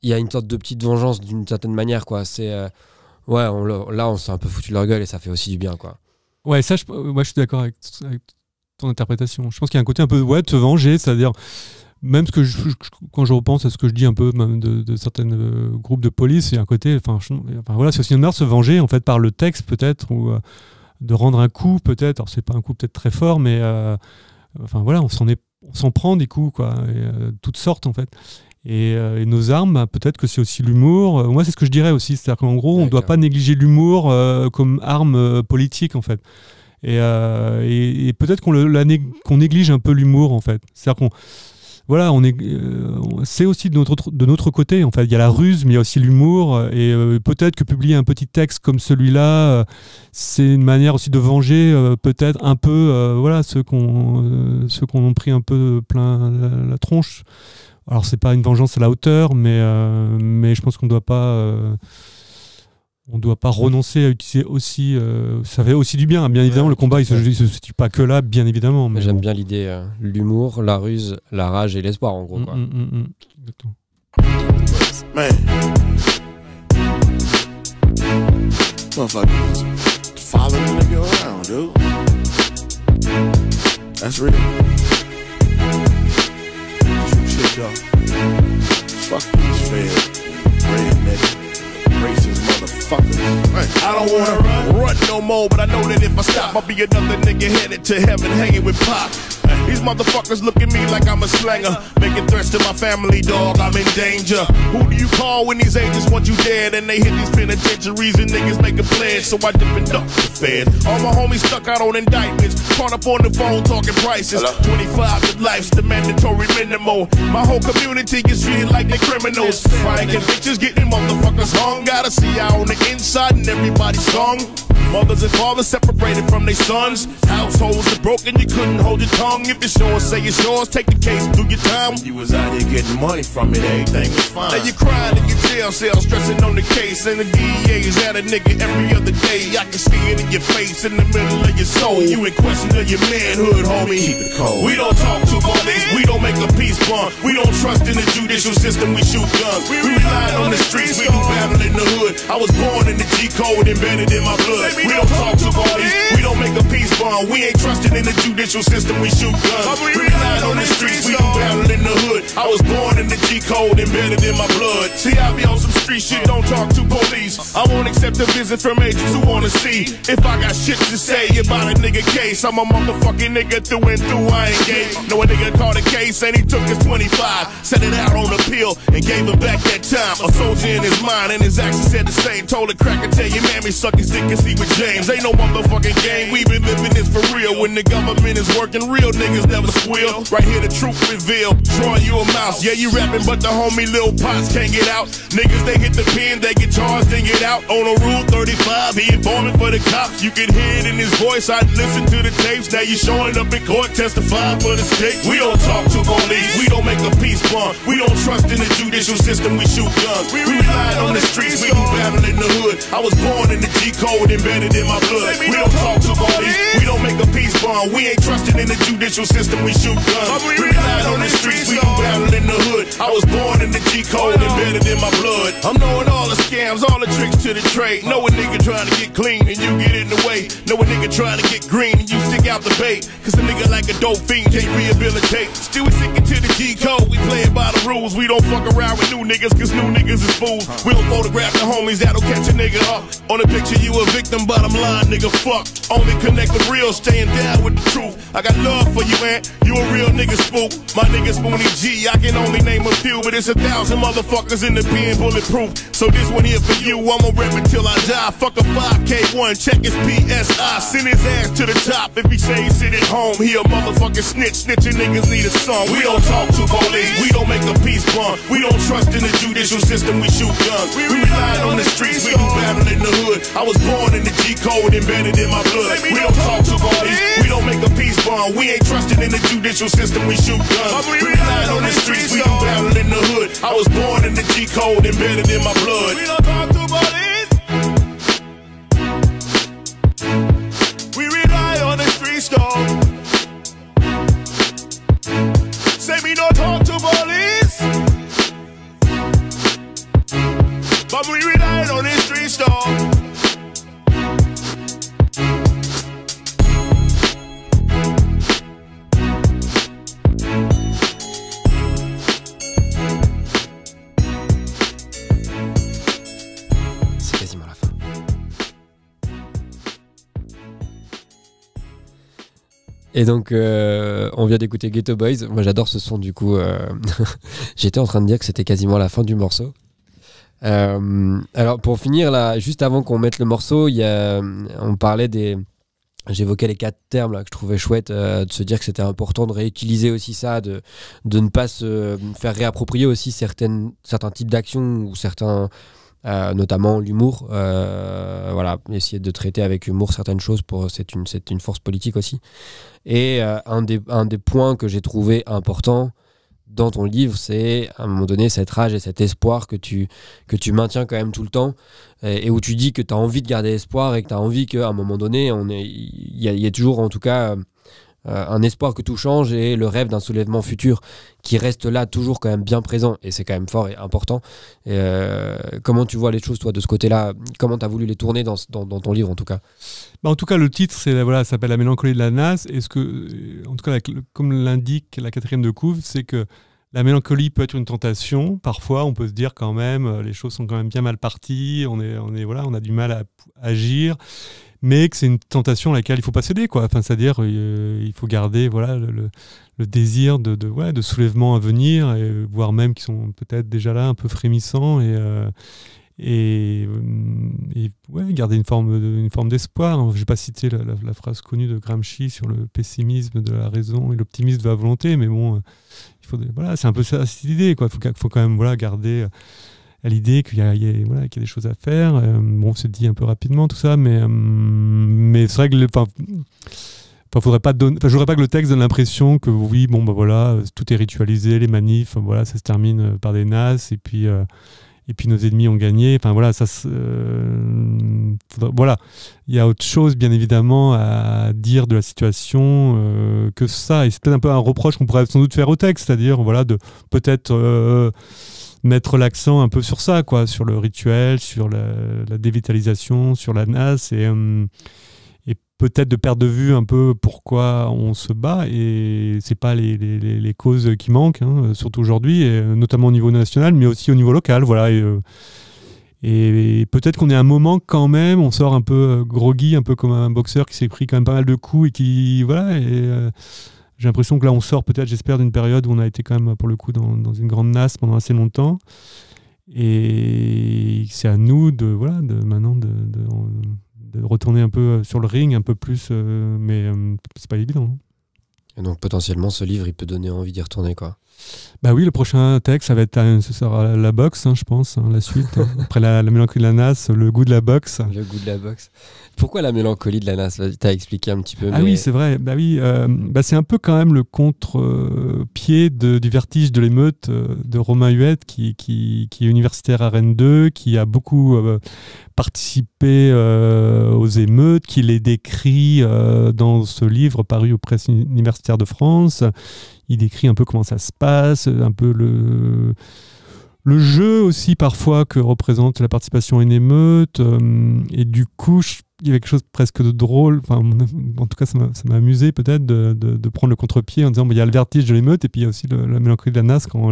il y a une sorte de petite vengeance d'une certaine manière, quoi. C'est là on s'est un peu foutu de leur gueule et ça fait aussi du bien, quoi. Ouais, ça je suis d'accord avec ton interprétation. Je pense qu'il y a un côté un peu de se venger, c'est-à-dire même quand je repense à ce que je dis un peu même de certains groupes de police, il y a un côté voilà, c'est aussi une manière de se venger en fait par le texte peut-être, ou de rendre un coup peut-être. Alors c'est pas un coup peut-être très fort, mais voilà, on s'en prend des coups, quoi, toutes sortes en fait. Et nos armes, peut-être que c'est aussi l'humour. Moi, c'est ce que je dirais aussi. C'est-à-dire qu'en gros, on ne doit pas négliger l'humour comme arme politique, en fait. Et peut-être qu'on néglige un peu l'humour, en fait. C'est-à-dire voilà, c'est aussi de notre côté. En fait, il y a la ruse, mais il y a aussi l'humour. Et peut-être que publier un petit texte comme celui-là, c'est une manière aussi de venger peut-être un peu, voilà, ceux qu'on ont pris un peu plein la tronche. Alors c'est pas une vengeance à la hauteur, mais je pense qu'on doit pas. On ne doit pas renoncer à utiliser aussi. Ça fait aussi du bien, bien évidemment. Le combat, il se situe pas que là, bien évidemment. Mais j'aime bien l'idée, l'humour, la ruse, la rage et l'espoir, en gros. Quoi. Exactement. Man. Motherfucker, follow the nigga around, dude. That's real. Shit, y'all. Fuck these feds, redneck. Racist motherfuckers. I don't wanna run no more, but I know that if I stop, I'll be another nigga headed to heaven hanging with Pop. These motherfuckers look at me like I'm a slanger, making threats to my family, dog, I'm in danger. Who do you call when these agents want you dead? And they hit these penitentiaries and niggas make a pledge, so I dip and duck the fed. All my homies stuck out on indictments, caught up on the phone talking prices. 25 to life's the mandatory minimum. My whole community gets treated like they criminals. Trying convictions, getting motherfuckers hung. Gotta see out on the inside and everybody's song. Mothers and fathers separated from their sons. Households are broken, you couldn't hold your tongue. If it's yours, say it's yours, take the case, do your time. You was out here getting money from it, everything was fine. Now you crying in your jail cell, stressing on the case. And the DEA is at a nigga every other day. I can see it in your face, in the middle of your soul. You in question of your manhood, homie. Keep it cold. We don't talk to police, we don't make a peace bond. We don't trust in the judicial system, we shoot guns. We rely on the streets, we do battle in the hood. I was born in the G code, embedded in my blood. We don't talk to police, we don't make a peace bond. We ain't trusting in the judicial system, we shoot guns. We rely on the streets, we do battle in the hood. I was born in the G code, embedded in my blood. See, I be on some street shit, don't talk to police. I won't accept a visit from agents who wanna see if I got shit to say about a nigga case. I'm a motherfucking nigga through and through, I ain't gay. Know a nigga caught a case and he took his 25, set it out on appeal and gave him back that time. A soldier in his mind and his actions said the same. Told a cracker, tell your mammy suck his dick and see with James. Ain't no motherfucking game, we been living this for real. When the government is working, real niggas never squeal. Right here the truth revealed, drawing you a mouse. Yeah, you rapping, but the homie Lil Pots can't get out. Niggas, they hit the pen, they get charged and get out. On a Rule 35, he informing for the cops. You can hear it in his voice, I'd listen to the tapes. Now you showing up in court, testifying for the state. We don't talk to police, we don't make a peace bond. We don't trust in the judicial system, we shoot guns. We rely on the streets, we do battle in the hood. I was born in the G code, embedded in my blood. We don't talk to police, we don't make a peace bond. We ain't trusting in the judicial system, we shoot guns. We rely on the streets, we do battle in the hood. I was born in the G code, embedded in my blood. I'm knowing all the scams, all the tricks to the trade. Know a nigga trying to get clean and you get in the way. Know a nigga trying to get green and you stick out the bait. Cause a nigga like a dope fiend can't rehabilitate. Still we sticking to the G code, we playing by the rules. We don't fuck around with new niggas cause new niggas is fools. We don't photograph the homies that'll catch a nigga up. On the picture you a victim, bottom line nigga fuck. Only connect with real, staying down with the truth. I got love for you, man, you a real nigga spook. My nigga Spoonie G, I can only name a few, but it's 1,000 motherfuckers in the pen bulletproof. So this one here for you, I'ma rap it till I die. Fuck a 5K1, check his PSI. Send his ass to the top if he say he sit at home. He a motherfucking snitch, snitching niggas need a song. We don't talk to police, we don't make a peace bond. We don't trust in the judicial system, we shoot guns. We rely on the streets, we do battle in the hood. I was born in the G code, embedded in my blood. We don't talk to police, we don't make a peace bond. We ain't trusting in the judicial system, we shoot guns. We rely on the streets, we do battle in the hood. I was born in the G code, embedded in my blood. We don't talk to police, we rely on the streets, dog. Say me don't talk to police, but we rely on the streets, dog. Et donc, on vient d'écouter Ghetto Boys. Moi, j'adore ce son, du coup. J'étais en train de dire que c'était quasiment la fin du morceau. Alors, pour finir, là, juste avant qu'on mette le morceau, on parlait des j'évoquais les 4 termes là, que je trouvais chouette, de se dire que c'était important de réutiliser aussi ça, de ne pas se faire réapproprier aussi certains types d'actions ou certains, notamment l'humour. Voilà, essayer de traiter avec humour certaines choses, c'est une force politique aussi. Et un des points que j'ai trouvé important dans ton livre, c'est à un moment donné cette rage et cet espoir que tu maintiens quand même tout le temps, et où tu dis que tu as envie de garder espoir et que tu as envie qu'à un moment donné, il y a toujours en tout cas un espoir que tout change et le rêve d'un soulèvement futur qui reste là toujours quand même bien présent, et c'est quand même fort et important. Et comment tu vois les choses toi de ce côté-là? Comment tu as voulu les tourner dans ton livre en tout cas? En tout cas, le titre ça s'appelle La mélancolie de la NAS, et en tout cas, comme l'indique la 4e de couve, c'est que la mélancolie peut être une tentation. Parfois, on peut se dire quand même, les choses sont quand même bien mal parties, on a du mal à agir, mais que c'est une tentation à laquelle il ne faut pas céder, quoi. Enfin, c'est-à-dire, il faut garder le désir de soulèvement à venir, et voire même qui sont peut-être déjà là, un peu frémissants, et garder une forme d'espoir. Je ne vais pas citer la phrase connue de Gramsci sur le pessimisme de la raison et l'optimisme de la volonté, mais bon, c'est un peu ça, cette idée, quoi. Il faut quand même garder à l'idée qu'il y a des choses à faire. C'est dit un peu rapidement tout ça, mais c'est vrai que je voudrais pas que le texte donne l'impression que oui, tout est ritualisé, les manifs, ça se termine par des NAS, et puis nos ennemis ont gagné. Enfin voilà, il y a autre chose bien évidemment à dire de la situation que ça, et c'est peut-être un peu un reproche qu'on pourrait sans doute faire au texte, c'est-à-dire de peut-être mettre l'accent un peu sur ça, quoi, sur le rituel, sur la dévitalisation, sur la NAS, et peut-être de perdre de vue un peu pourquoi on se bat, et c'est pas les causes qui manquent, surtout aujourd'hui, et notamment au niveau national, mais aussi au niveau local, voilà. Et peut-être qu'on est à un moment quand même, on sort un peu groggy, un peu comme un boxeur qui s'est pris quand même pas mal de coups, et qui j'ai l'impression que là on sort peut-être, j'espère, d'une période où on a été quand même pour le coup dans une grande nasse pendant assez longtemps, et c'est à nous maintenant de retourner un peu sur le ring, un peu plus, mais c'est pas évident. Et donc potentiellement ce livre il peut donner envie d'y retourner, quoi. Bah oui, le prochain texte ce sera la boxe, je pense, la suite. Après la mélancolie de la NAS, le goût de la boxe. Le goût de la boxe. Pourquoi la mélancolie de la NAS? Tu as expliqué un petit peu. Ah oui, c'est vrai. C'est un peu quand même le contre-pied du vertige de l'émeute de Romain Huette, qui est universitaire à Rennes 2, qui a beaucoup participé aux émeutes, qui les décrit dans ce livre paru aux presses universitaires de France. Il décrit un peu comment ça se passe, un peu le jeu aussi parfois que représente la participation à une émeute, et du coup il y avait quelque chose presque de drôle, en tout cas ça m'a amusé peut-être de prendre le contre-pied en disant il y a le vertige de l'émeute, et puis il y a aussi la mélancolie de la NAS quand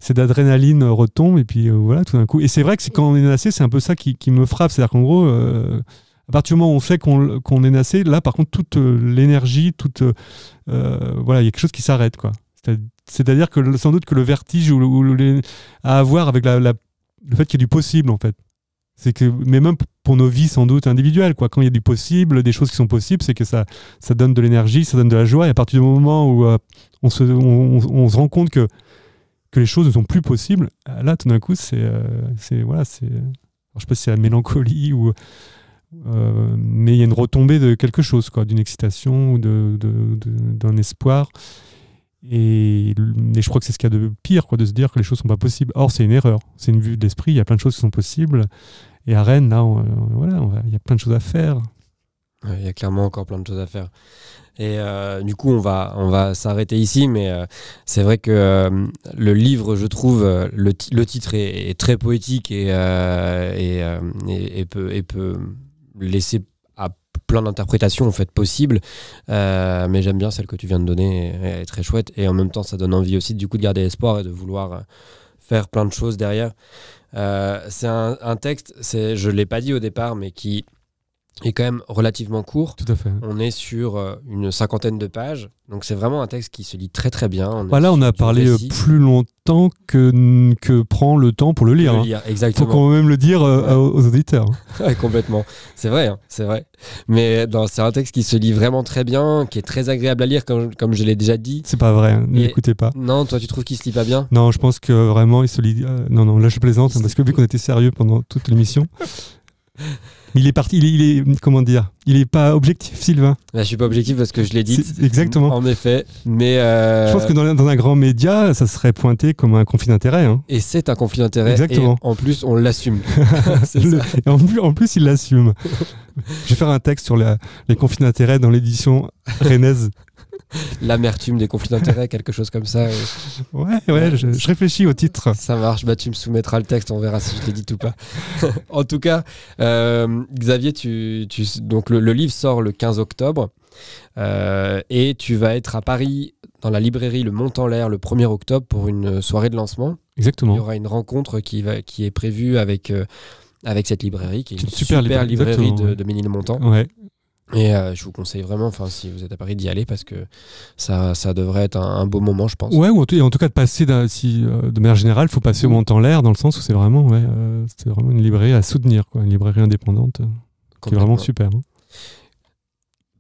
cette adrénaline retombe, et puis tout d'un coup, et c'est vrai que quand on est nassé, c'est un peu ça qui me frappe, c'est-à-dire qu'en gros à partir du moment où on sait qu'on est nassé, là par contre toute l'énergie, il y a quelque chose qui s'arrête, quoi. C'est-à-dire que sans doute que le vertige à avoir avec le fait qu'il y a du possible, en fait. Mais même pour nos vies sans doute individuelles, quoi. Quand il y a du possible, des choses qui sont possibles, c'est que ça donne de l'énergie, ça donne de la joie, et à partir du moment où on se rend compte que les choses ne sont plus possibles, là tout d'un coup alors, je sais pas si c'est la mélancolie ou mais il y a une retombée de quelque chose, quoi, d'une excitation ou d'un espoir, et je crois que c'est ce qu'il y a de pire, quoi, de se dire que les choses sont pas possibles. Or c'est une erreur, c'est une vue de l'esprit, il y a plein de choses qui sont possibles, et à Rennes là il y a plein de choses à faire. Il y a clairement encore plein de choses à faire. Et du coup, on va s'arrêter ici, mais c'est vrai que le livre, je trouve, le titre est très poétique, et peut laisser à plein d'interprétations en fait possibles, mais j'aime bien celle que tu viens de donner, elle est très chouette, et en même temps ça donne envie aussi du coup de garder espoir et de vouloir faire plein de choses derrière. C'est un texte, je l'ai pas dit au départ, mais qui est quand même relativement court. Tout à fait. On est sur une 50aine de pages, donc c'est vraiment un texte qui se lit très très bien. Là, on a parlé plus longtemps que prend le temps pour le lire. Exactement. Faut quand même le dire aux auditeurs. Ouais, complètement. C'est vrai, c'est vrai. Mais c'est un texte qui se lit vraiment très bien, qui est très agréable à lire, comme je l'ai déjà dit. C'est pas vrai, ne l'écoutez pas. Non, toi tu trouves qu'il se lit pas bien ? Non, je pense que vraiment il se lit... Non, là je plaisante, parce que vu qu'on était sérieux pendant toute l'émission... Il est parti, comment dire, il est pas objectif, Sylvain. Je suis pas objectif parce que je l'ai dit. Exactement. En effet, mais je pense que dans un grand média, ça serait pointé comme un conflit d'intérêt. Hein. Et c'est un conflit d'intérêt. Exactement. Et en plus, on l'assume. Et en plus, il l'assume. Je vais faire un texte sur les conflits d'intérêt dans l'édition rennaise. L'amertume des conflits d'intérêts, quelque chose comme ça. Ouais, je réfléchis au titre. Ça marche, tu me soumettras le texte, on verra si je t'ai dit ou pas. En tout cas, Xavier, donc le livre sort le 15 octobre et tu vas être à Paris dans la librairie Le Mont en l'air le 1er octobre pour une soirée de lancement. Exactement. Il y aura une rencontre qui est prévue avec cette librairie, qui est une super librairie de Ménilmontant. Ouais. Et je vous conseille vraiment, si vous êtes à Paris, d'y aller parce que ça devrait être un beau moment, je pense. Ouais, ou en tout cas de passer, de manière générale, il faut passer au Mont en l'air dans le sens où c'est vraiment une librairie à soutenir, quoi, une librairie indépendante qui est vraiment super. Hein.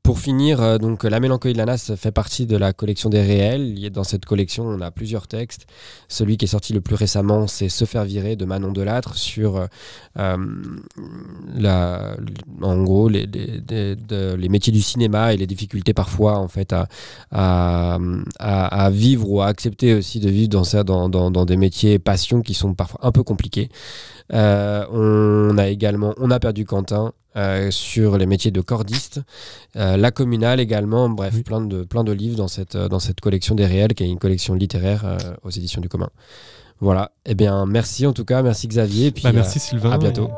Pour finir, donc La Mélancolie de l'Anas fait partie de la collection des réels. Dans cette collection, on a plusieurs textes. Celui qui est sorti le plus récemment, c'est Se faire virer de Manon Delattre sur en gros les métiers du cinéma et les difficultés parfois en fait à vivre ou à accepter aussi de vivre dans des métiers passion qui sont parfois un peu compliqués. On a perdu Quentin sur les métiers de cordiste, La Communale également, bref, oui. plein de livres dans cette collection des réels qui est une collection littéraire aux éditions du commun. Voilà, eh bien merci en tout cas, merci Xavier, et puis merci Sylvain, à bientôt.